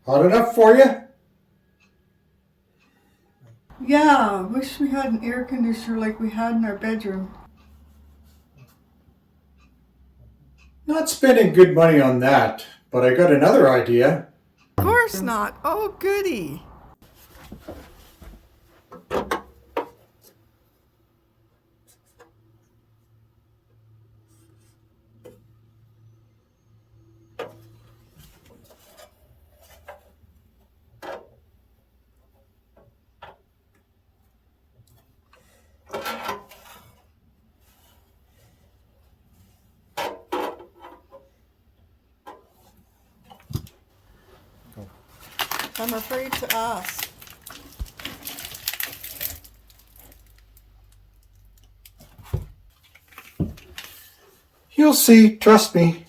Hot enough for you? Yeah, wish we had an air conditioner like we had in our bedroom. Not spending good money on that, but I got another idea. Of course not. Oh, goody. I'm afraid to ask. You'll see, trust me.